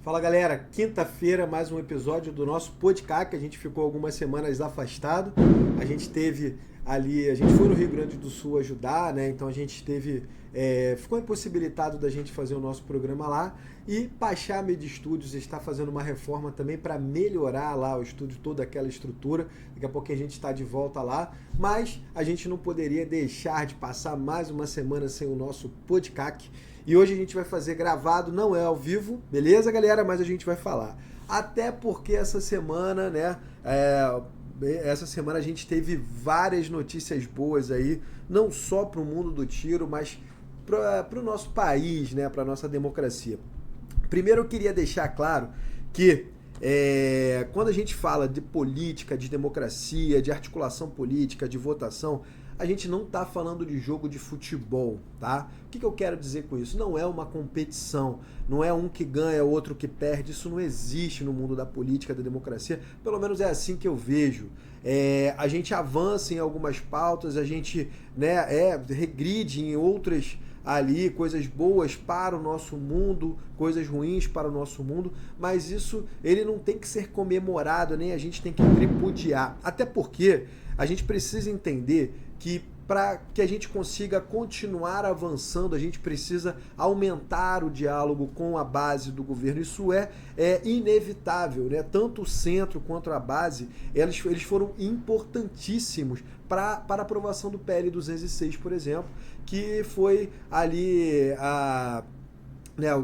Fala galera, quinta-feira mais um episódio do nosso podcast, que a gente ficou algumas semanas afastado. A gente teve ali, a gente foi no Rio Grande do Sul ajudar, né? Então a gente teve, ficou impossibilitado da gente fazer o nosso programa lá. E Pachá Media Studios está fazendo uma reforma também para melhorar lá o estúdio, toda aquela estrutura. Daqui a pouco a gente está de volta lá, mas a gente não poderia deixar de passar mais uma semana sem o nosso podcast. E hoje a gente vai fazer gravado, não é ao vivo, beleza, galera? Mas a gente vai falar. Até porque essa semana, né? Essa semana a gente teve várias notícias boas aí, não só para o mundo do tiro, mas para o nosso país, né? Para a nossa democracia. Primeiro eu queria deixar claro que quando a gente fala de política, de democracia, de articulação política, de votação, a gente não está falando de jogo de futebol, tá? O que eu quero dizer com isso? Não é uma competição, não é um que ganha, outro que perde, isso não existe no mundo da política, da democracia, pelo menos é assim que eu vejo. A gente avança em algumas pautas, a gente regride em outras ali, coisas boas para o nosso mundo, coisas ruins para o nosso mundo, mas isso ele não tem que ser comemorado, nem a gente tem que tripudiar, até porque a gente precisa entender que para que a gente consiga continuar avançando, a gente precisa aumentar o diálogo com a base do governo. Isso é inevitável, né? Tanto o centro quanto a base, eles foram importantíssimos para a aprovação do PL 206, por exemplo, que foi ali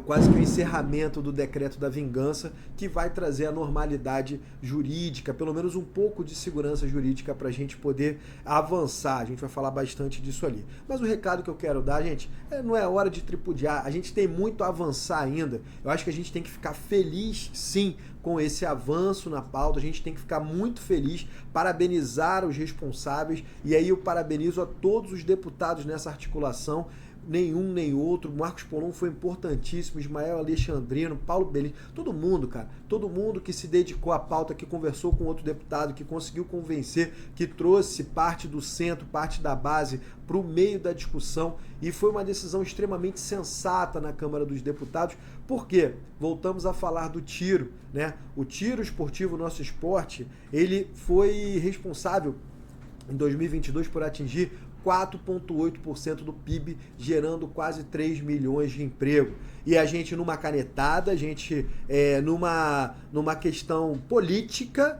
quase que o encerramento do decreto da vingança, que vai trazer a normalidade jurídica, pelo menos um pouco de segurança jurídica para a gente poder avançar. A gente vai falar bastante disso ali. Mas o recado que eu quero dar, gente, não é hora de tripudiar, a gente tem muito a avançar ainda. Eu acho que a gente tem que ficar feliz, sim, com esse avanço na pauta, a gente tem que ficar muito feliz, parabenizar os responsáveis, e aí eu parabenizo a todos os deputados nessa articulação, nenhum nem outro. Marcos Polon foi importantíssimo, Ismael Alexandrino, Paulo Belli, todo mundo, cara, todo mundo que se dedicou à pauta, que conversou com outro deputado, que conseguiu convencer, que trouxe parte do centro, parte da base para o meio da discussão, e foi uma decisão extremamente sensata na Câmara dos Deputados. Por quê? Voltamos a falar do tiro, né? O tiro esportivo, nosso esporte, ele foi responsável em 2022 por atingir 4,8% do PIB, gerando quase 3 milhões de emprego. E a gente, numa canetada, a gente, numa questão política,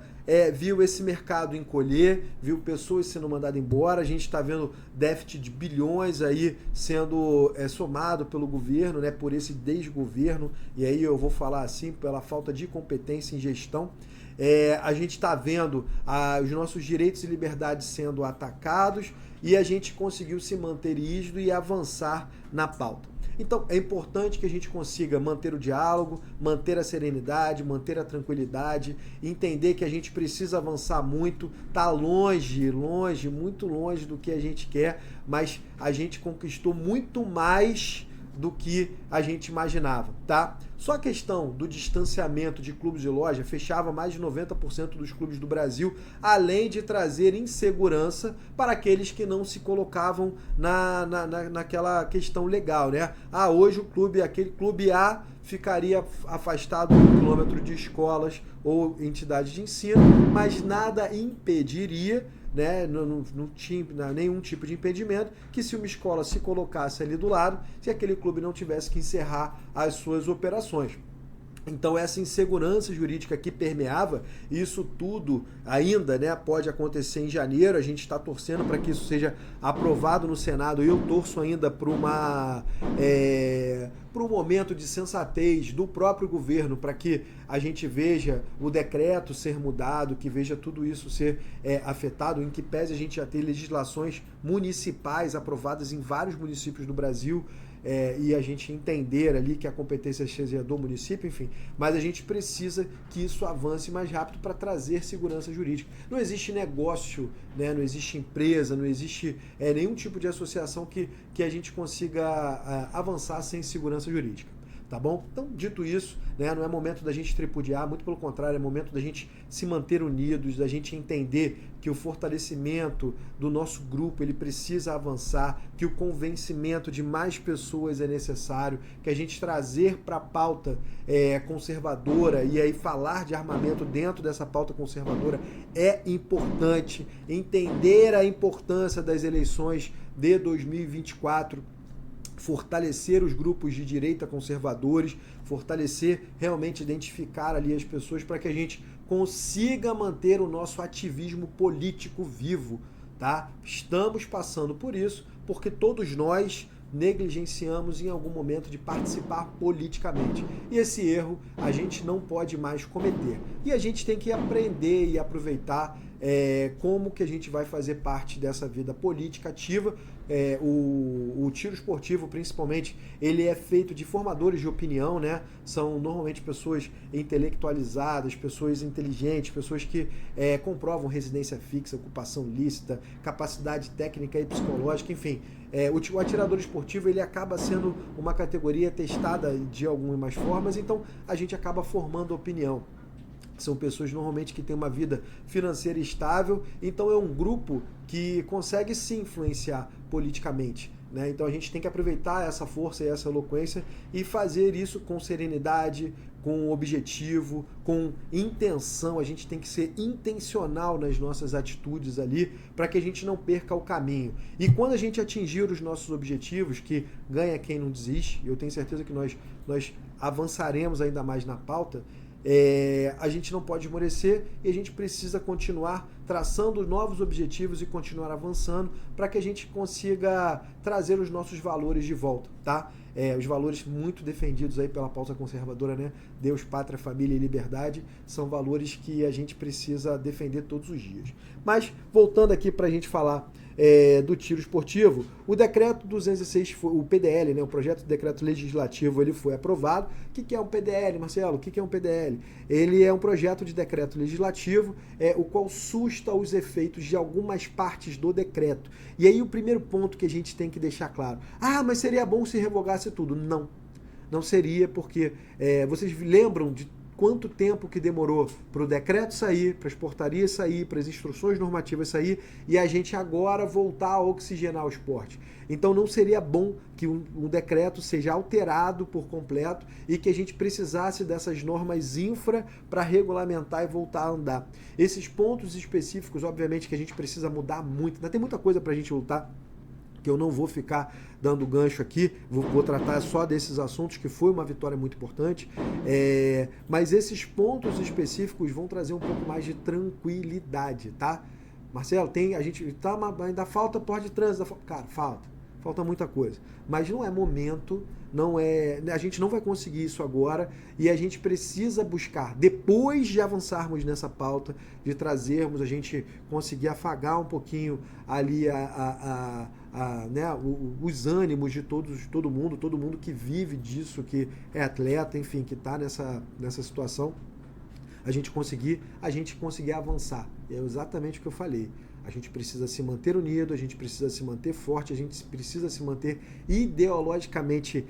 viu esse mercado encolher, viu pessoas sendo mandadas embora, a gente está vendo déficit de bilhões aí sendo somado pelo governo, né, por esse desgoverno, e aí eu vou falar assim, pela falta de competência em gestão. A gente está vendo os nossos direitos e liberdades sendo atacados, e a gente conseguiu se manter rígido e avançar na pauta. Então, é importante que a gente consiga manter o diálogo, manter a serenidade, manter a tranquilidade, entender que a gente precisa avançar muito, tá longe, muito longe do que a gente quer, mas a gente conquistou muito mais do que a gente imaginava, tá? Só a questão do distanciamento de clubes de loja fechava mais de 90% dos clubes do Brasil, além de trazer insegurança para aqueles que não se colocavam naquela questão legal, né? Hoje aquele clube A ficaria afastado de 1 quilômetro de escolas ou entidades de ensino, mas nada impediria, né, não tinha nenhum tipo de impedimento, que se uma escola se colocasse ali do lado, se aquele clube não tivesse que encerrar as suas operações. Então essa insegurança jurídica que permeava, isso tudo ainda, né, pode acontecer em janeiro. A gente está torcendo para que isso seja aprovado no Senado, e eu torço ainda para um momento de sensatez do próprio governo, para que a gente veja o decreto ser mudado, que veja tudo isso ser afetado, em que pese a gente já ter legislações municipais aprovadas em vários municípios do Brasil, e a gente entender ali que a competência seja do município, enfim, mas a gente precisa que isso avance mais rápido para trazer segurança jurídica. Não existe negócio, né? Não existe empresa, não existe nenhum tipo de associação que a gente consiga avançar sem segurança jurídica. tá bom? Então, dito isso, né, não é momento da gente tripudiar, muito pelo contrário, é momento da gente se manter unidos, da gente entender que o fortalecimento do nosso grupo ele precisa avançar, que o convencimento de mais pessoas é necessário, que a gente trazer para a pauta conservadora e aí falar de armamento dentro dessa pauta conservadora é importante, entender a importância das eleições de 2024, fortalecer os grupos de direita conservadores, fortalecer, realmente identificar ali as pessoas para que a gente consiga manter o nosso ativismo político vivo, tá? Estamos passando por isso porque todos nós negligenciamos em algum momento de participar politicamente. E esse erro a gente não pode mais cometer. E a gente tem que aprender e aproveitar como que a gente vai fazer parte dessa vida política ativa. O tiro esportivo, principalmente, ele é feito de formadores de opinião, né? São normalmente pessoas intelectualizadas, pessoas inteligentes, pessoas que comprovam residência fixa, ocupação lícita, capacidade técnica e psicológica, enfim. O atirador esportivo ele acaba sendo uma categoria testada de algumas formas, então a gente acaba formando opinião. São pessoas normalmente que têm uma vida financeira estável, então é um grupo que consegue se influenciar politicamente, né? Então a gente tem que aproveitar essa força e essa eloquência e fazer isso com serenidade, com objetivo, com intenção. A gente tem que ser intencional nas nossas atitudes ali para que a gente não perca o caminho. E quando a gente atingir os nossos objetivos, que ganha quem não desiste, eu tenho certeza que nós avançaremos ainda mais na pauta, a gente não pode esmorecer e a gente precisa continuar traçando novos objetivos e continuar avançando para que a gente consiga trazer os nossos valores de volta, tá? Os valores muito defendidos aí pela pauta conservadora, né? Deus, pátria, família e liberdade são valores que a gente precisa defender todos os dias. Mas, voltando aqui para a gente falar do tiro esportivo, o decreto 206, o PDL, né, o projeto de decreto legislativo, ele foi aprovado. O que é um PDL, Marcelo? O que é um PDL? Ele é um projeto de decreto legislativo, o qual susta os efeitos de algumas partes do decreto. E aí o primeiro ponto que a gente tem que deixar claro, mas seria bom se revogasse tudo. Não seria, porque vocês lembram de quanto tempo que demorou para o decreto sair, para as portarias sair, para as instruções normativas sair, e a gente agora voltar a oxigenar o esporte. Então não seria bom que um decreto seja alterado por completo e que a gente precisasse dessas normas infra para regulamentar e voltar a andar. Esses pontos específicos, obviamente, que a gente precisa mudar muito, ainda tem muita coisa para a gente lutar, que eu não vou ficar dando gancho aqui, vou tratar só desses assuntos, que foi uma vitória muito importante, mas esses pontos específicos vão trazer um pouco mais de tranquilidade, tá? Marcelo, ainda falta porte de trânsito, cara, falta muita coisa, mas não é momento, a gente não vai conseguir isso agora e a gente precisa buscar, depois de avançarmos nessa pauta, de trazermos, a gente conseguir afagar um pouquinho ali os ânimos de todo mundo que vive disso, que é atleta, enfim, que está nessa situação, a gente conseguir avançar. É exatamente o que eu falei. A gente precisa se manter unido, a gente precisa se manter forte, a gente precisa se manter ideologicamente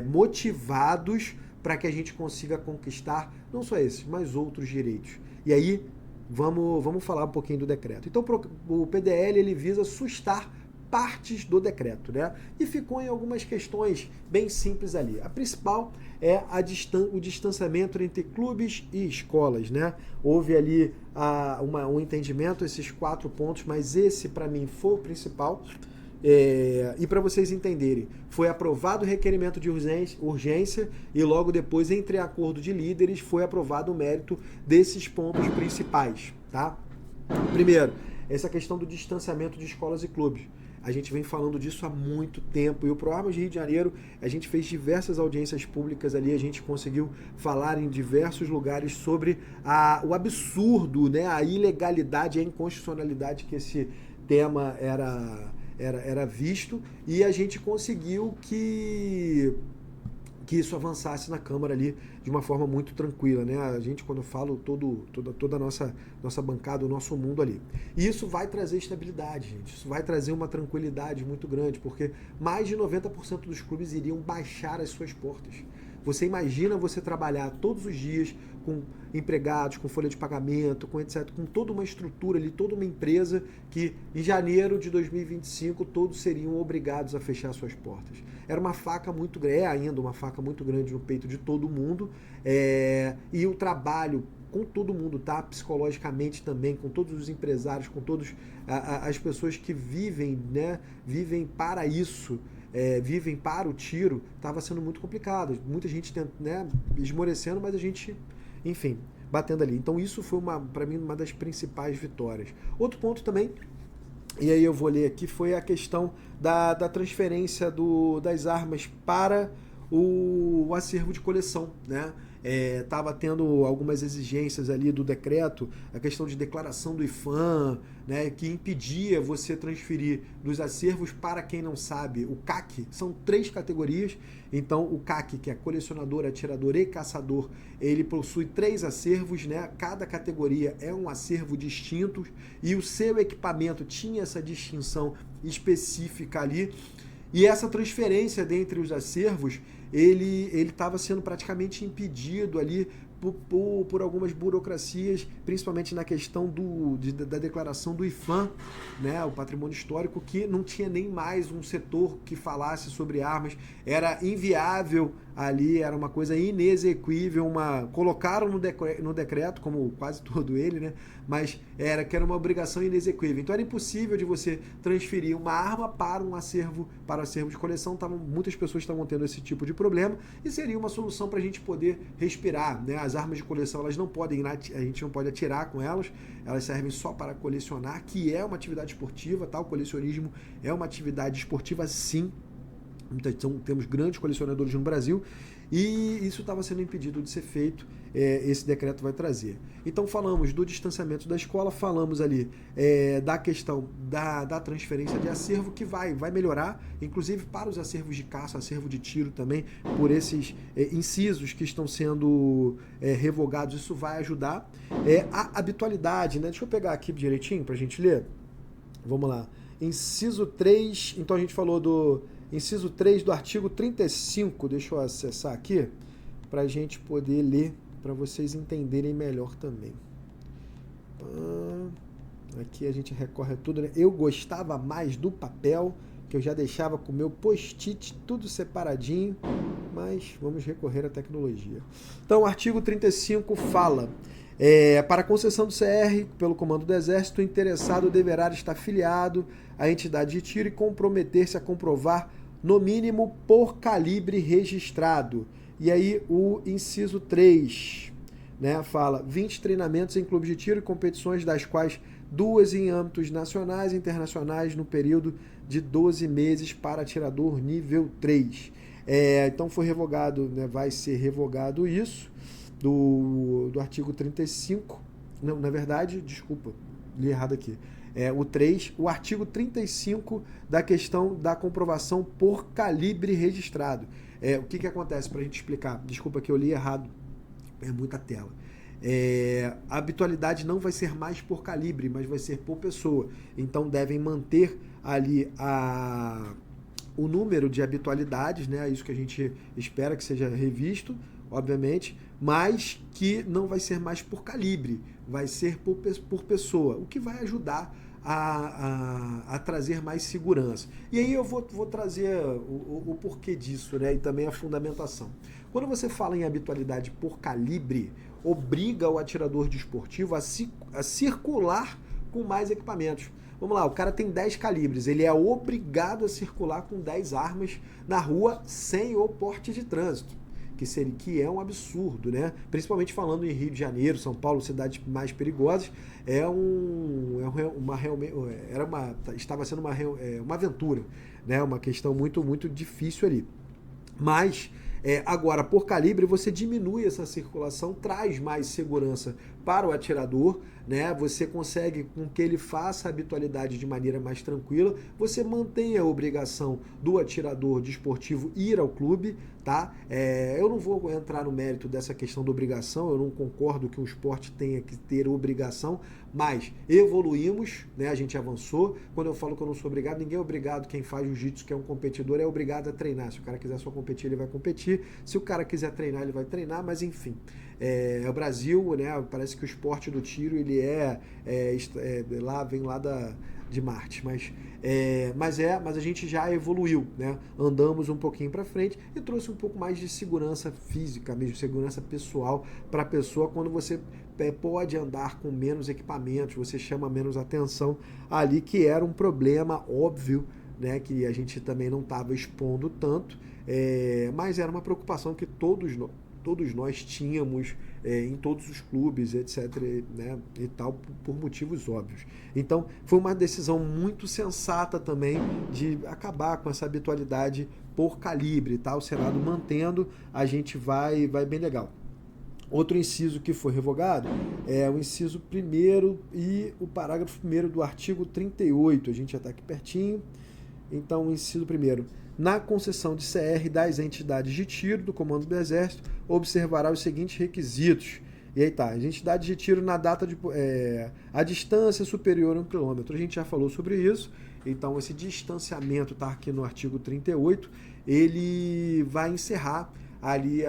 motivados para que a gente consiga conquistar não só esses, mas outros direitos. E aí, vamos falar um pouquinho do decreto. Então, o PDL ele visa sustar partes do decreto, né? E ficou em algumas questões bem simples ali. A principal é o distanciamento entre clubes e escolas, né? Houve ali um entendimento, esses 4 pontos, mas esse para mim foi o principal. E para vocês entenderem, foi aprovado o requerimento de urgência e logo depois, entre acordo de líderes, foi aprovado o mérito desses pontos principais, tá? Primeiro, essa questão do distanciamento de escolas e clubes. A gente vem falando disso há muito tempo. E o Proarmas de Rio de Janeiro, a gente fez diversas audiências públicas ali, a gente conseguiu falar em diversos lugares sobre o absurdo, né, a ilegalidade, a inconstitucionalidade que esse tema era visto, e a gente conseguiu que isso avançasse na Câmara ali de uma forma muito tranquila, né? A gente, quando eu falo, toda a nossa bancada, o nosso mundo ali. E isso vai trazer estabilidade, gente. Isso vai trazer uma tranquilidade muito grande, porque mais de 90% dos clubes iriam baixar as suas portas. Você imagina você trabalhar todos os dias com empregados, com folha de pagamento, com etc., com toda uma estrutura ali, toda uma empresa que em janeiro de 2025 todos seriam obrigados a fechar suas portas. Era uma faca muito grande, é ainda uma faca muito grande no peito de todo mundo, e o trabalho com todo mundo, tá? Psicologicamente também, com todos os empresários, com todas as pessoas que vivem, né? Vivem para isso, vivem para o tiro, estava sendo muito complicado. Muita gente, né, esmorecendo, mas a gente, enfim, batendo ali. Então isso foi, para mim, uma das principais vitórias. Outro ponto também, e aí eu vou ler aqui, foi a questão da transferência das armas para o acervo de coleção, né? Estava tendo algumas exigências ali do decreto, a questão de declaração do IFAM, né, que impedia você transferir dos acervos. Para quem não sabe, o CAC são 3 categorias. Então o CAC, que é colecionador, atirador e caçador, ele possui 3 acervos, né? Cada categoria é um acervo distinto e o seu equipamento tinha essa distinção específica ali. E essa transferência dentre os acervos, ele estava sendo praticamente impedido ali por algumas burocracias, principalmente na questão da declaração do IFAM, né, o patrimônio histórico, que não tinha nem mais um setor que falasse sobre armas, era inviável ali, era uma coisa inexequível, colocaram no decreto, como quase todo ele, né, mas era uma obrigação inexequível. Então era impossível de você transferir uma arma para um acervo de coleção. Muitas pessoas estavam tendo esse tipo de problema e seria uma solução para a gente poder respirar, né? As armas de coleção, elas não podem, a gente não pode atirar com elas servem só para colecionar, que é uma atividade esportiva, tá? O colecionismo é uma atividade esportiva, sim. Então, temos grandes colecionadores no Brasil e isso estava sendo impedido de ser feito, esse decreto vai trazer. Então falamos do distanciamento da escola, falamos ali da questão da transferência de acervo, que vai melhorar, inclusive para os acervos de caça, acervo de tiro também, por esses incisos que estão sendo revogados, isso vai ajudar. A habitualidade, né? Deixa eu pegar aqui direitinho para a gente ler. Vamos lá. Inciso 3, então a gente falou do inciso 3 do artigo 35, deixa eu acessar aqui, para a gente poder ler, para vocês entenderem melhor também. Aqui a gente recorre a tudo, né? Eu gostava mais do papel, que eu já deixava com o meu post-it tudo separadinho, mas vamos recorrer à tecnologia. Então, o artigo 35 fala: para a concessão do CR pelo Comando do Exército, o interessado deverá estar filiado à entidade de tiro e comprometer-se a comprovar, no mínimo, por calibre registrado. E aí o inciso 3, né, fala 20 treinamentos em clubes de tiro e competições, das quais 2 em âmbitos nacionais e internacionais no período de 12 meses para atirador nível 3. Então foi revogado, né, vai ser revogado isso do artigo 35. Não, na verdade, desculpa, li errado aqui. O 3, o artigo 35 da questão da comprovação por calibre registrado. O que acontece, para a gente explicar? Desculpa que eu li errado, é muita tela. A habitualidade não vai ser mais por calibre, mas vai ser por pessoa. Então devem manter ali o número de habitualidades, né? Isso que a gente espera que seja revisto, obviamente, mas que não vai ser mais por calibre, vai ser por pessoa, o que vai ajudar a trazer mais segurança. E aí eu vou trazer o porquê disso, né? E também a fundamentação. Quando você fala em habitualidade por calibre, obriga o atirador desportivo a circular com mais equipamentos. Vamos lá, o cara tem 10 calibres, ele é obrigado a circular com 10 armas na rua sem o porte de trânsito, que é um absurdo, né? Principalmente falando em Rio de Janeiro, São Paulo, cidades mais perigosas, estava sendo uma aventura, né? Uma questão muito, muito difícil ali. Mas agora, por calibre, você diminui essa circulação, traz mais segurança para o atirador, né? Você consegue com que ele faça a habitualidade de maneira mais tranquila, você mantém a obrigação do atirador desportivo ir ao clube, tá? Eu não vou entrar no mérito dessa questão da obrigação, eu não concordo que o esporte tenha que ter obrigação, mas evoluímos, né? A gente avançou. Quando eu falo que eu não sou obrigado, ninguém é obrigado. Quem faz jiu-jitsu, que é um competidor, é obrigado a treinar. Se o cara quiser só competir, ele vai competir. Se o cara quiser treinar, ele vai treinar, mas enfim. O Brasil, né? Parece que o esporte do tiro, ele vem lá de Marte, mas a gente já evoluiu, né? Andamos um pouquinho para frente e trouxe um pouco mais de segurança física, mesmo segurança pessoal para a pessoa. Quando você pode andar com menos equipamentos, você chama menos atenção ali, que era um problema óbvio, né? Que a gente também não estava expondo tanto, mas era uma preocupação que todos nós tínhamos em todos os clubes, etc., né, e tal, por motivos óbvios. Então, foi uma decisão muito sensata também de acabar com essa habitualidade por calibre, tá? O Senado mantendo, a gente vai bem legal. Outro inciso que foi revogado é o inciso 1º e o parágrafo 1º do artigo 38. A gente já está aqui pertinho. Então, o inciso 1º. Na concessão de CR das entidades de tiro do Comando do Exército, observará os seguintes requisitos. E aí tá, a entidade de tiro na data a distância superior a 1 quilômetro. A gente já falou sobre isso. Então, esse distanciamento está aqui no artigo 38. Ele vai encerrar ali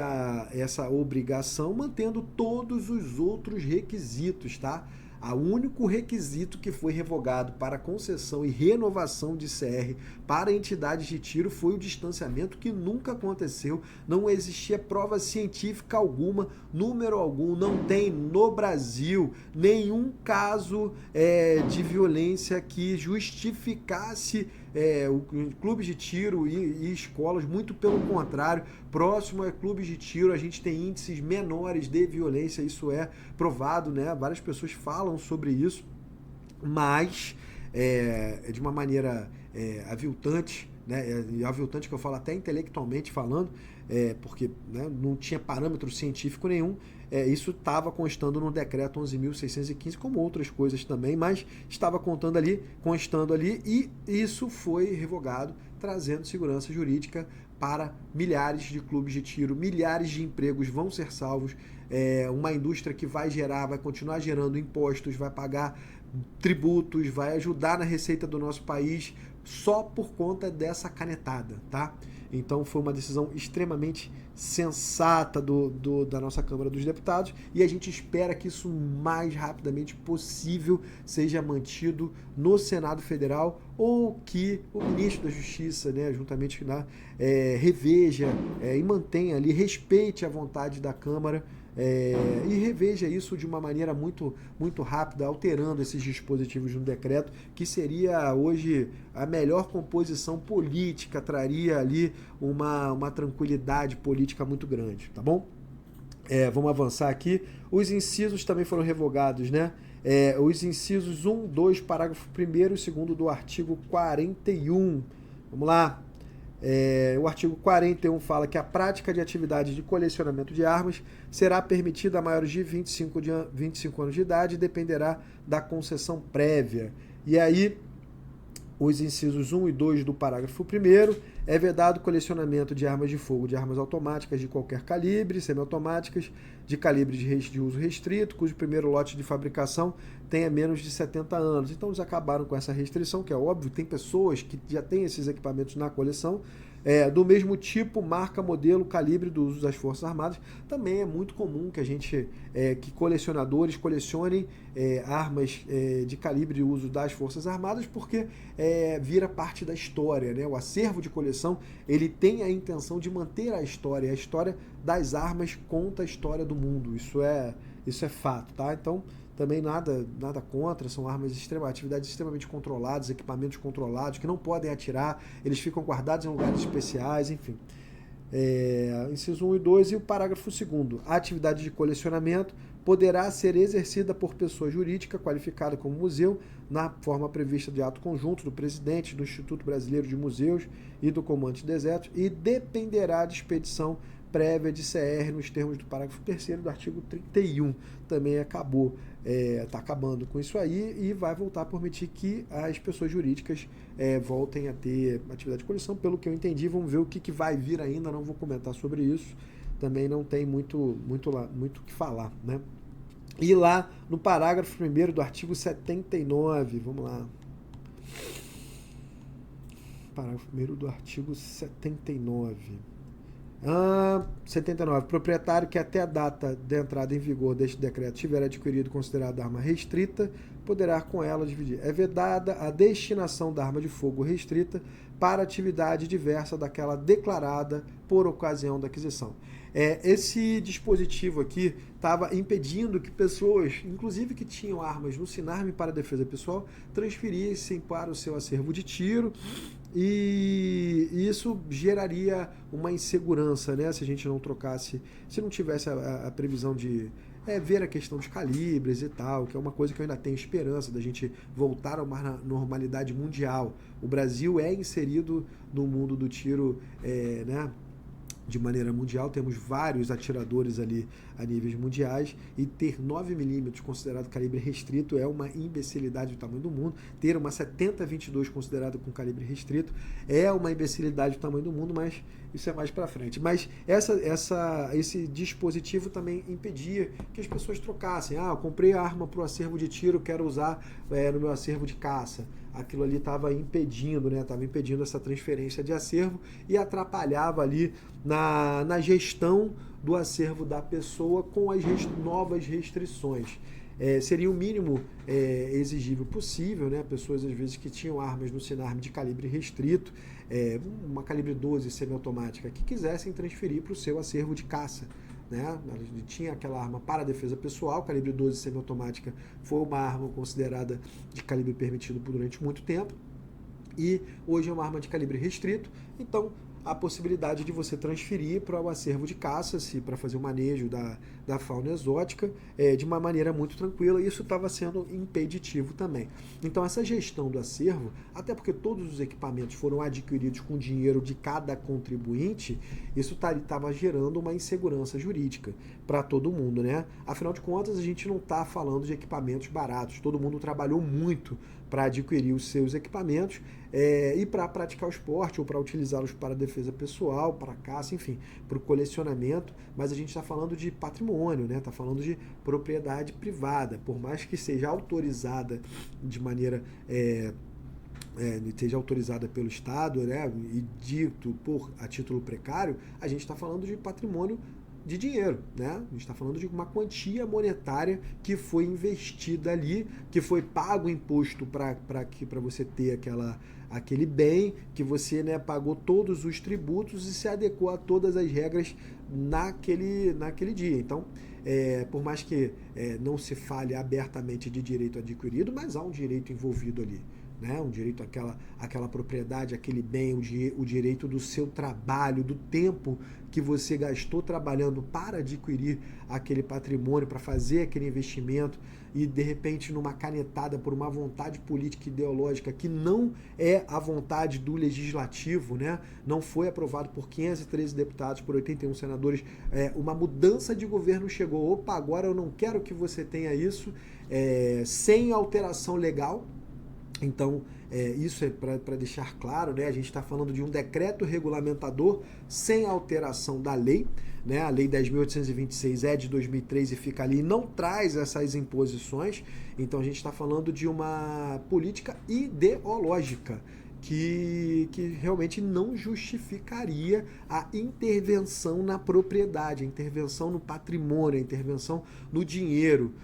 essa obrigação, mantendo todos os outros requisitos, tá? O único requisito que foi revogado para concessão e renovação de CR para entidades de tiro foi o distanciamento, que nunca aconteceu. Não existia prova científica alguma, número algum, não tem no Brasil nenhum caso de violência que justificasse clubes de tiro e escolas. Muito pelo contrário, próximo a clubes de tiro a gente tem índices menores de violência, isso é provado, né? Várias pessoas falam sobre isso, mas de uma maneira aviltante, né? Aviltante que eu falo até intelectualmente falando, porque, né, não tinha parâmetro científico nenhum. Isso estava constando no decreto 11.615, como outras coisas também, mas estava constando ali, e isso foi revogado, trazendo segurança jurídica para milhares de clubes de tiro. Milhares de empregos vão ser salvos. Uma indústria que vai continuar gerando impostos, vai pagar tributos, vai ajudar na receita do nosso país só por conta dessa canetada, tá? Então foi uma decisão extremamente sensata da nossa Câmara dos Deputados, e a gente espera que isso o mais rapidamente possível seja mantido no Senado Federal, ou que o ministro da Justiça, né, juntamente reveja e mantenha ali, respeite a vontade da Câmara, e reveja isso de uma maneira muito, muito rápida, alterando esses dispositivos no decreto, que seria hoje a melhor composição política, traria ali uma tranquilidade política muito grande, tá bom? Vamos avançar aqui. Os incisos também foram revogados, né? Os incisos 1, 2, parágrafo 1º e 2º do artigo 41. Vamos lá. O artigo 41 fala que a prática de atividade de colecionamento de armas será permitida a maiores de 25 anos de idade e dependerá da concessão prévia. E aí, os incisos 1 e 2 do parágrafo 1º, é vedado o colecionamento de armas de fogo, de armas automáticas de qualquer calibre, semiautomáticas, de calibre de uso restrito, cujo primeiro lote de fabricação tenha menos de 70 anos. Então eles acabaram com essa restrição, que é óbvio, tem pessoas que já têm esses equipamentos na coleção, do mesmo tipo, marca, modelo, calibre do uso das Forças Armadas. Também é muito comum que que colecionadores colecionem armas de calibre de uso das Forças Armadas, porque vira parte da história, né? O acervo de coleção, ele tem a intenção de manter a história das armas conta a história do mundo. Isso é fato, tá? Então, também nada contra, são atividades extremamente controladas, equipamentos controlados, que não podem atirar, eles ficam guardados em lugares especiais, enfim. Inciso 1 e 2 e o parágrafo 2º. A atividade de colecionamento poderá ser exercida por pessoa jurídica qualificada como museu, na forma prevista de ato conjunto do presidente do Instituto Brasileiro de Museus e do Comandante do Exército, e dependerá de expedição prévia de CR nos termos do parágrafo 3º do artigo 31. Também acabou, está acabando com isso aí e vai voltar a permitir que as pessoas jurídicas voltem a ter atividade de coleção. Pelo que eu entendi, vamos ver o que vai vir ainda, não vou comentar sobre isso. Também não tem muito o que falar, né? E lá no parágrafo 1º do artigo 79, vamos lá. Parágrafo 1º do artigo 79. 79. Proprietário que até a data de entrada em vigor deste decreto tiver adquirido considerada arma restrita, poderá com ela dividir. É vedada a destinação da arma de fogo restrita para atividade diversa daquela declarada por ocasião da aquisição. Esse dispositivo aqui estava impedindo que pessoas, inclusive que tinham armas no Sinarme para defesa pessoal, transferissem para o seu acervo de tiro, e isso geraria uma insegurança, né? Se a gente não trocasse, se não tivesse a previsão de ver a questão dos calibres e tal, que é uma coisa que eu ainda tenho esperança da gente voltar a uma normalidade mundial. O Brasil é inserido no mundo do tiro, né? De maneira mundial, temos vários atiradores ali a níveis mundiais, e ter 9mm considerado calibre restrito é uma imbecilidade do tamanho do mundo. Ter uma 70-22 considerada com calibre restrito é uma imbecilidade do tamanho do mundo, mas isso é mais para frente. Mas esse dispositivo também impedia que as pessoas trocassem. Eu comprei a arma para o acervo de tiro, quero usar no meu acervo de caça. Aquilo ali estava impedindo, né? Estava impedindo essa transferência de acervo e atrapalhava ali na gestão do acervo da pessoa com as novas restrições. Seria o mínimo exigível possível, né? Pessoas às vezes que tinham armas no Sinarme de calibre restrito, uma calibre 12 semiautomática, que quisessem transferir para o seu acervo de caça. Né? Tinha aquela arma para defesa pessoal, calibre 12 semiautomática foi uma arma considerada de calibre permitido durante muito tempo, e hoje é uma arma de calibre restrito. Então a possibilidade de você transferir para o acervo de caça, para fazer o manejo da fauna exótica de uma maneira muito tranquila. Isso estava sendo impeditivo também. Então essa gestão do acervo, até porque todos os equipamentos foram adquiridos com dinheiro de cada contribuinte, isso estava gerando uma insegurança jurídica para todo mundo, né? Afinal de contas, a gente não está falando de equipamentos baratos. Todo mundo trabalhou muito para adquirir os seus equipamentos e para praticar o esporte ou para utilizá-los para defesa pessoal, para caça, enfim, para o colecionamento. Mas a gente está falando de patrimônio, né? Está falando de propriedade privada. Por mais que seja autorizada de maneira seja autorizada pelo Estado, né, e dito a título precário, a gente está falando de patrimônio de dinheiro, né? A gente está falando de uma quantia monetária que foi investida ali, que foi pago imposto para você ter aquele bem, que você, né, pagou todos os tributos e se adequou a todas as regras naquele dia. Então, por mais que não se fale abertamente de direito adquirido, mas há um direito envolvido ali. Né? Um direito àquela propriedade, aquele bem, o direito do seu trabalho, do tempo que você gastou trabalhando para adquirir aquele patrimônio, para fazer aquele investimento, e de repente numa canetada por uma vontade política e ideológica que não é a vontade do legislativo, né? Não foi aprovado por 513 deputados, por 81 senadores, uma mudança de governo chegou. Opa, agora eu não quero que você tenha isso, sem alteração legal. Então, isso é para deixar claro, né? A gente está falando de um decreto regulamentador sem alteração da lei, né? A Lei 10.826 é de 2003 e fica ali, não traz essas imposições. Então, a gente está falando de uma política ideológica que realmente não justificaria a intervenção na propriedade, a intervenção no patrimônio, a intervenção no dinheiro.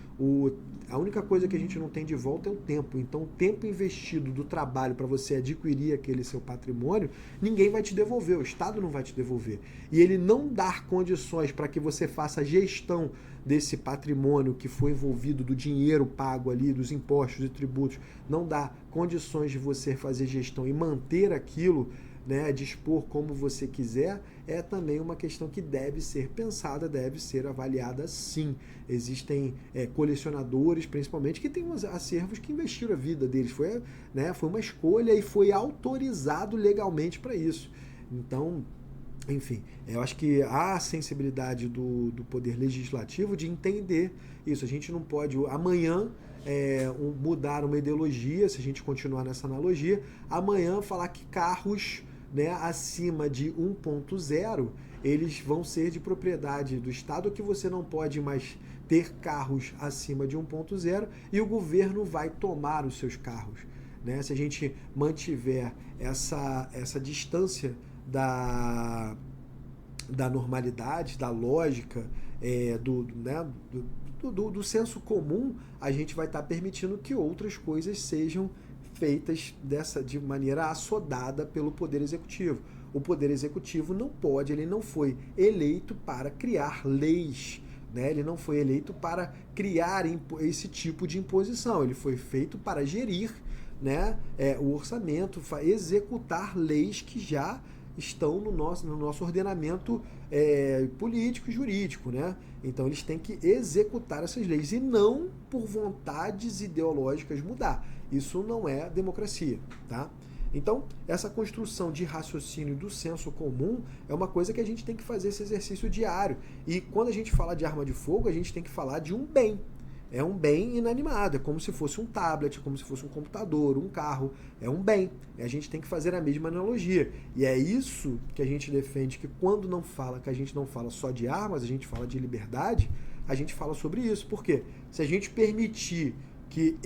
A única coisa que a gente não tem de volta é o tempo. Então, o tempo investido do trabalho para você adquirir aquele seu patrimônio, ninguém vai te devolver, o Estado não vai te devolver. E ele não dar condições para que você faça a gestão desse patrimônio que foi envolvido, do dinheiro pago ali, dos impostos e tributos, não dá condições de você fazer gestão e manter aquilo, né, dispor como você quiser, é também uma questão que deve ser pensada, deve ser avaliada sim. Existem colecionadores, principalmente, que têm uns acervos que investiram a vida deles. Foi uma escolha e foi autorizado legalmente para isso. Então, enfim, eu acho que há a sensibilidade do poder legislativo de entender isso. A gente não pode amanhã mudar uma ideologia, se a gente continuar nessa analogia, amanhã falar que carros, né, acima de 1.0 eles vão ser de propriedade do Estado, que você não pode mais ter carros acima de 1.0 e o governo vai tomar os seus carros. Né? Se a gente mantiver essa distância da normalidade, da lógica, do senso comum, a gente vai estar permitindo que outras coisas sejam feitas de maneira assodada pelo Poder Executivo. O Poder Executivo não pode, ele não foi eleito para criar leis, né? Ele não foi eleito para criar esse tipo de imposição, ele foi feito para gerir, né, o orçamento, executar leis que já estão no nosso ordenamento político e jurídico, né? Então eles têm que executar essas leis e não por vontades ideológicas mudar. Isso não é democracia, tá? Então, essa construção de raciocínio do senso comum é uma coisa que a gente tem que fazer esse exercício diário. E quando a gente fala de arma de fogo, a gente tem que falar de um bem. É um bem inanimado, é como se fosse um tablet, como se fosse um computador, um carro, é um bem. E a gente tem que fazer a mesma analogia. E é isso que a gente defende, que quando que a gente não fala só de armas, a gente fala de liberdade, a gente fala sobre isso. Por quê? Se a gente permitir que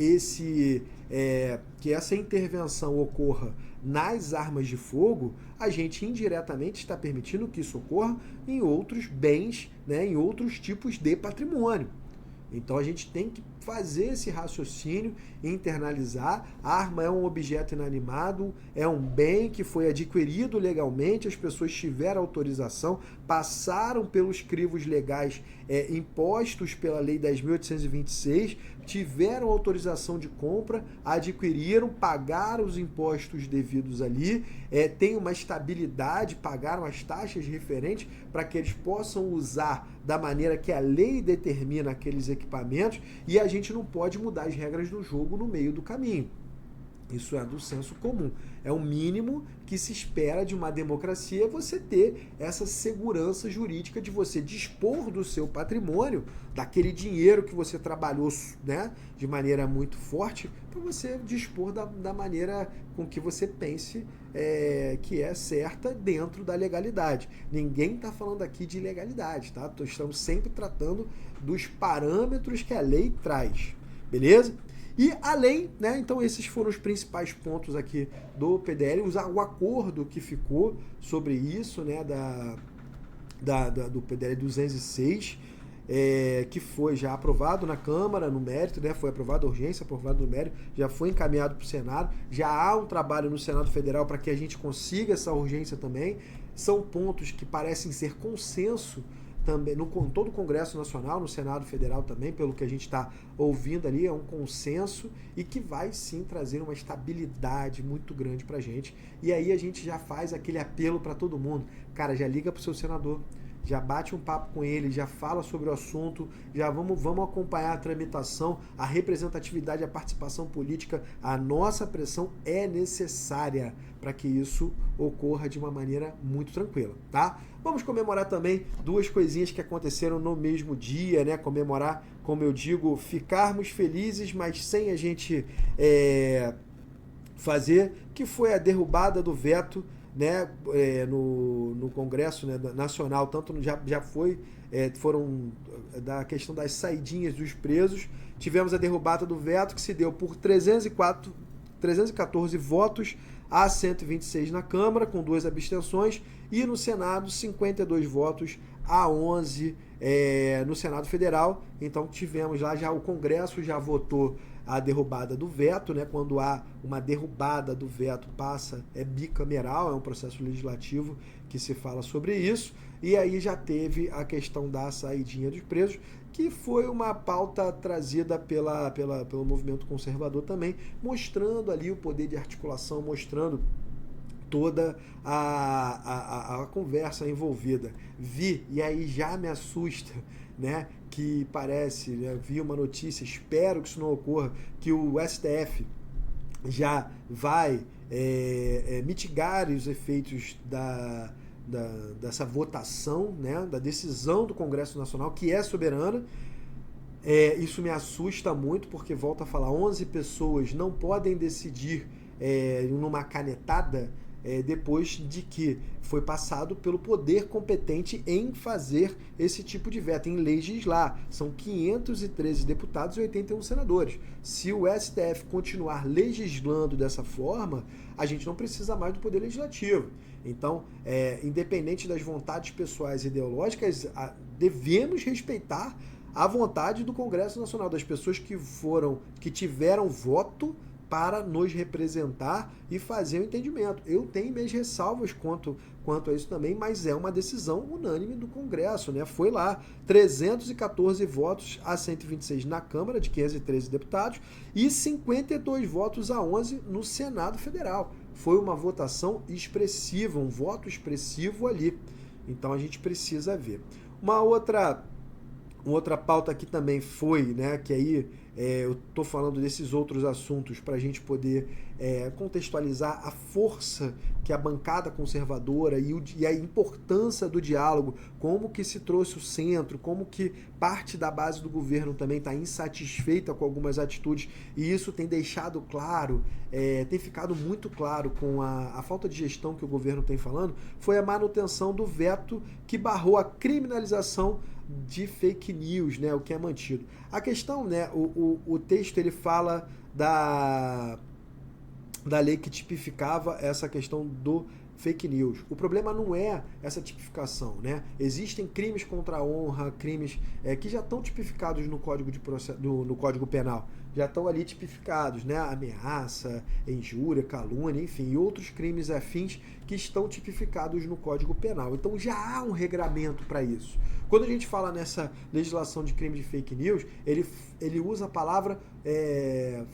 essa intervenção ocorra nas armas de fogo, a gente indiretamente está permitindo que isso ocorra em outros bens, né, em outros tipos de patrimônio. Então a gente tem que fazer esse raciocínio, internalizar. A arma é um objeto inanimado, é um bem que foi adquirido legalmente, as pessoas tiveram autorização, passaram pelos crivos legais impostos pela Lei 10.826, tiveram autorização de compra, adquiriram, pagaram os impostos devidos ali, tem uma estabilidade, pagaram as taxas referentes para que eles possam usar da maneira que a lei determina aqueles equipamentos, e a gente não pode mudar as regras do jogo no meio do caminho. Isso é do senso comum. É o mínimo que se espera de uma democracia, você ter essa segurança jurídica de você dispor do seu patrimônio, daquele dinheiro que você trabalhou, né, de maneira muito forte, para você dispor da maneira com que você pense que é certa dentro da legalidade. Ninguém está falando aqui de ilegalidade, tá? Estamos sempre tratando dos parâmetros que a lei traz, beleza? E além, né, então esses foram os principais pontos aqui do PDL, o acordo que ficou sobre isso, né, do PDL 206, que foi já aprovado na Câmara, no mérito, né, foi aprovado a urgência, aprovado no mérito, já foi encaminhado para o Senado, já há um trabalho no Senado Federal para que a gente consiga essa urgência também. São pontos que parecem ser consenso também com todo o Congresso Nacional, no Senado Federal também, pelo que a gente está ouvindo ali, é um consenso e que vai sim trazer uma estabilidade muito grande para a gente. E aí a gente já faz aquele apelo para todo mundo. Cara, já liga para o seu senador, já bate um papo com ele, já fala sobre o assunto, já vamos acompanhar a tramitação, a representatividade, a participação política, a nossa pressão é necessária para que isso ocorra de uma maneira muito tranquila, tá? Vamos comemorar também duas coisinhas que aconteceram no mesmo dia, né? Comemorar, como eu digo, ficarmos felizes, mas sem a gente fazer, que foi a derrubada do veto, né, no Congresso, né, Nacional, tanto já foram da questão das saidinhas dos presos, tivemos a derrubada do veto que se deu por 314 votos a 126 na Câmara, com 2 abstenções, e no Senado 52 votos a 11 no Senado Federal. Então tivemos lá, já o Congresso já votou a derrubada do veto, né? Quando há uma derrubada do veto, é bicameral, é um processo legislativo que se fala sobre isso, e aí já teve a questão da saidinha dos presos, que foi uma pauta trazida pelo movimento conservador também, mostrando ali o poder de articulação, mostrando toda a conversa envolvida. E aí já me assusta, né, que parece, né, vi uma notícia, espero que isso não ocorra, que o STF já vai mitigar os efeitos dessa votação, né, da decisão do Congresso Nacional, que é soberana. Isso me assusta muito, porque, volto a falar, 11 pessoas não podem decidir numa canetada depois de que foi passado pelo poder competente em fazer esse tipo de veto, em legislar. São 513 deputados e 81 senadores. Se o STF continuar legislando dessa forma, a gente não precisa mais do poder legislativo. Então, independente das vontades pessoais e ideológicas, devemos respeitar a vontade do Congresso Nacional, das pessoas que tiveram voto para nos representar e fazer o entendimento. Eu tenho minhas ressalvas quanto a isso também, mas é uma decisão unânime do Congresso, né? Foi lá, 314 votos a 126 na Câmara, de 513 deputados, e 52 votos a 11 no Senado Federal. Foi uma votação expressiva, um voto expressivo ali. Então a gente precisa ver. Uma outra pauta aqui também foi, né, que aí eu estou falando desses outros assuntos para a gente poder contextualizar a força que a bancada conservadora e a importância do diálogo, como que se trouxe o centro, como que parte da base do governo também está insatisfeita com algumas atitudes, e isso tem deixado claro, tem ficado muito claro com a falta de gestão que o governo tem falando, foi a manutenção do veto que barrou a criminalização de fake news, né, o que é mantido. A questão, né, o texto ele fala da lei que tipificava essa questão do fake news. O problema não é essa tipificação, né? Existem crimes contra a honra, crimes que já estão tipificados no Código no Código Penal. Já estão ali tipificados, né? Ameaça, injúria, calúnia, enfim, e outros crimes afins que estão tipificados no Código Penal. Então já há um regramento para isso. Quando a gente fala nessa legislação de crime de fake news, ele usa a palavra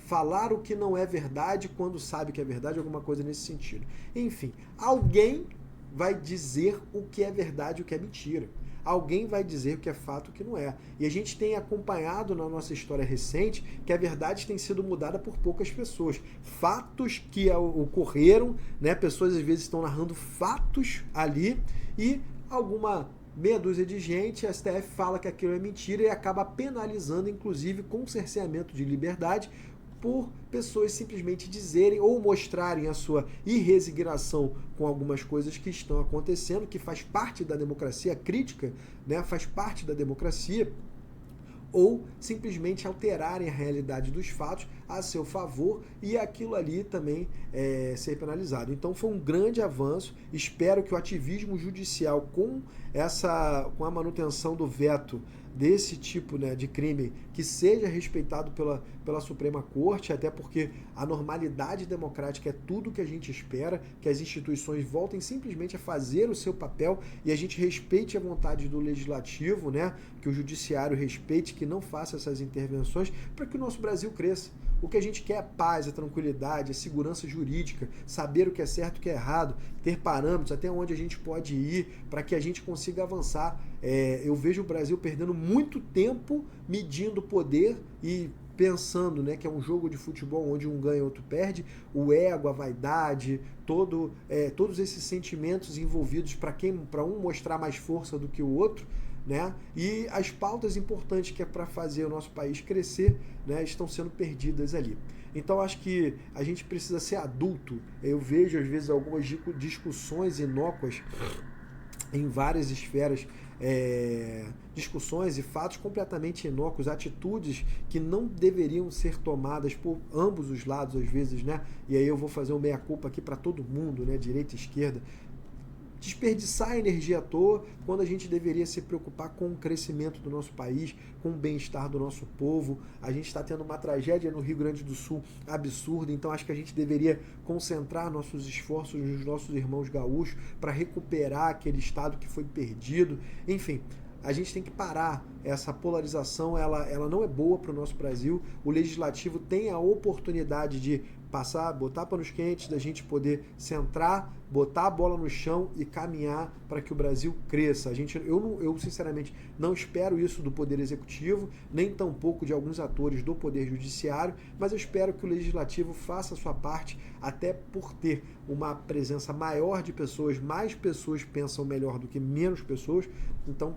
falar o que não é verdade quando sabe que é verdade, alguma coisa nesse sentido. Enfim, alguém vai dizer o que é verdade e o que é mentira. Alguém vai dizer o que é fato e o que não é. E a gente tem acompanhado na nossa história recente que a verdade tem sido mudada por poucas pessoas. Fatos que ocorreram, né? Pessoas às vezes estão narrando fatos ali e alguma meia dúzia de gente, a STF fala que aquilo é mentira e acaba penalizando, inclusive, com cerceamento de liberdade, por pessoas simplesmente dizerem ou mostrarem a sua irresignação com algumas coisas que estão acontecendo, que faz parte da democracia, a crítica, né, faz parte da democracia, ou simplesmente alterarem a realidade dos fatos a seu favor e aquilo ali também ser penalizado. Então foi um grande avanço, espero que o ativismo judicial com a manutenção do veto desse tipo, né, de crime que seja respeitado pela Suprema Corte, até porque a normalidade democrática é tudo que a gente espera, que as instituições voltem simplesmente a fazer o seu papel e a gente respeite a vontade do legislativo, né, que o judiciário respeite, que não faça essas intervenções para que o nosso Brasil cresça. O que a gente quer é paz, é tranquilidade, é segurança jurídica, saber o que é certo e o que é errado, ter parâmetros, até onde a gente pode ir para que a gente consiga avançar. Eu vejo o Brasil perdendo muito tempo medindo poder e pensando, né, que é um jogo de futebol onde um ganha e outro perde, o ego, a vaidade, todos esses sentimentos envolvidos para um mostrar mais força do que o outro, né? E as pautas importantes que é para fazer o nosso país crescer, né, estão sendo perdidas ali. Então acho que a gente precisa ser adulto. Eu vejo às vezes algumas discussões inócuas em várias esferas, discussões e fatos completamente inócuos, atitudes que não deveriam ser tomadas por ambos os lados às vezes, né? E aí eu vou fazer um meia-culpa aqui para todo mundo, né, direita e esquerda. Desperdiçar energia à toa quando a gente deveria se preocupar com o crescimento do nosso país, com o bem-estar do nosso povo. A gente está tendo uma tragédia no Rio Grande do Sul absurda, então acho que a gente deveria concentrar nossos esforços nos nossos irmãos gaúchos para recuperar aquele estado que foi perdido. Enfim, a gente tem que parar essa polarização, ela não é boa para o nosso Brasil. O Legislativo tem a oportunidade de passar, botar panos quentes, da gente poder centrar, botar a bola no chão e caminhar para que o Brasil cresça. Eu sinceramente não espero isso do Poder Executivo, nem tampouco de alguns atores do Poder Judiciário, mas eu espero que o Legislativo faça a sua parte, até por ter uma presença maior de pessoas, mais pessoas pensam melhor do que menos pessoas. Então,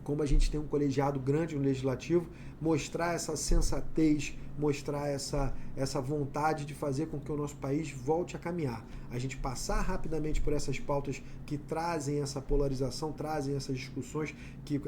como a gente tem um colegiado grande no Legislativo, mostrar essa sensatez, mostrar essa vontade de fazer com que o nosso país volte a caminhar. A gente passar rapidamente por essas pautas que trazem essa polarização, trazem essas discussões que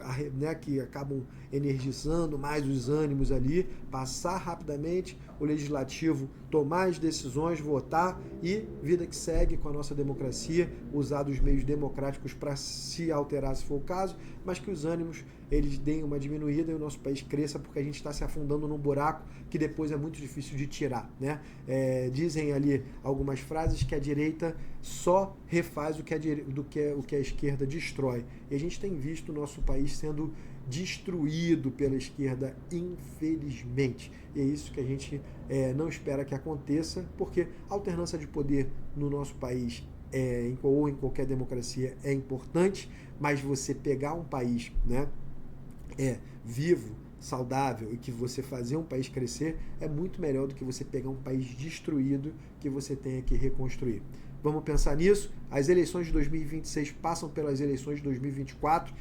acabam energizando mais os ânimos ali, passar rapidamente, o Legislativo tomar as decisões, votar e vida que segue com a nossa democracia, usar dos meios democráticos para se alterar se for o caso, mas que os ânimos eles deem uma diminuída e o nosso país cresça, porque a gente está se afundando num buraco que depois é muito difícil de tirar, né? Dizem ali algumas frases que a direita só refaz o que a esquerda destrói. E a gente tem visto o nosso país sendo destruído pela esquerda, infelizmente. E é isso que a gente não espera que aconteça, porque a alternância de poder no nosso país ou em qualquer democracia é importante, mas você pegar um país, né, vivo, saudável e que você fazer um país crescer é muito melhor do que você pegar um país destruído que você tenha que reconstruir. Vamos pensar nisso. As eleições de 2026 passam pelas eleições de 2024.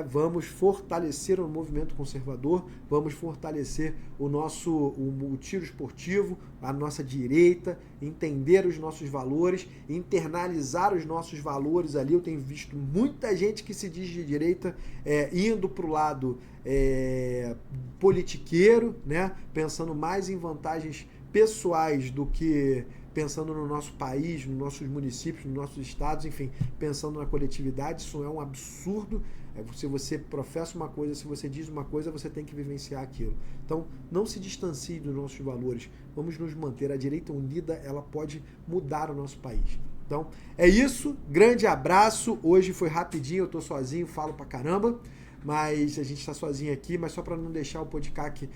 Vamos fortalecer o movimento conservador, vamos fortalecer o tiro esportivo, a nossa direita, entender os nossos valores, internalizar os nossos valores ali. Eu tenho visto muita gente que se diz de direita indo para o lado politiqueiro, né? Pensando mais em vantagens pessoais do que pensando no nosso país, nos nossos municípios, nos nossos estados, enfim, pensando na coletividade. Isso é um absurdo. Se você professa uma coisa, se você diz uma coisa, você tem que vivenciar aquilo. Então, não se distancie dos nossos valores. Vamos nos manter. A direita unida, ela pode mudar o nosso país. Então, é isso. Grande abraço. Hoje foi rapidinho, eu tô sozinho, falo pra caramba. Mas a gente está sozinho aqui, mas só para não deixar o podcast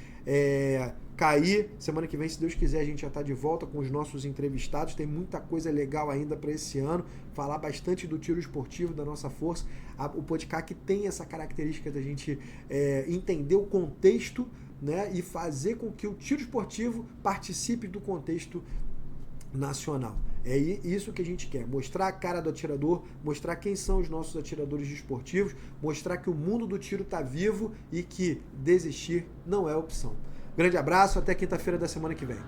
cair. Semana que vem, se Deus quiser, a gente já está de volta com os nossos entrevistados. Tem muita coisa legal ainda para esse ano. Falar bastante do tiro esportivo, da nossa força. O podcast tem essa característica da gente entender o contexto, né, e fazer com que o tiro esportivo participe do contexto nacional. É isso que a gente quer, mostrar a cara do atirador, mostrar quem são os nossos atiradores desportivos, mostrar que o mundo do tiro está vivo e que desistir não é opção. Grande abraço, até quinta-feira da semana que vem.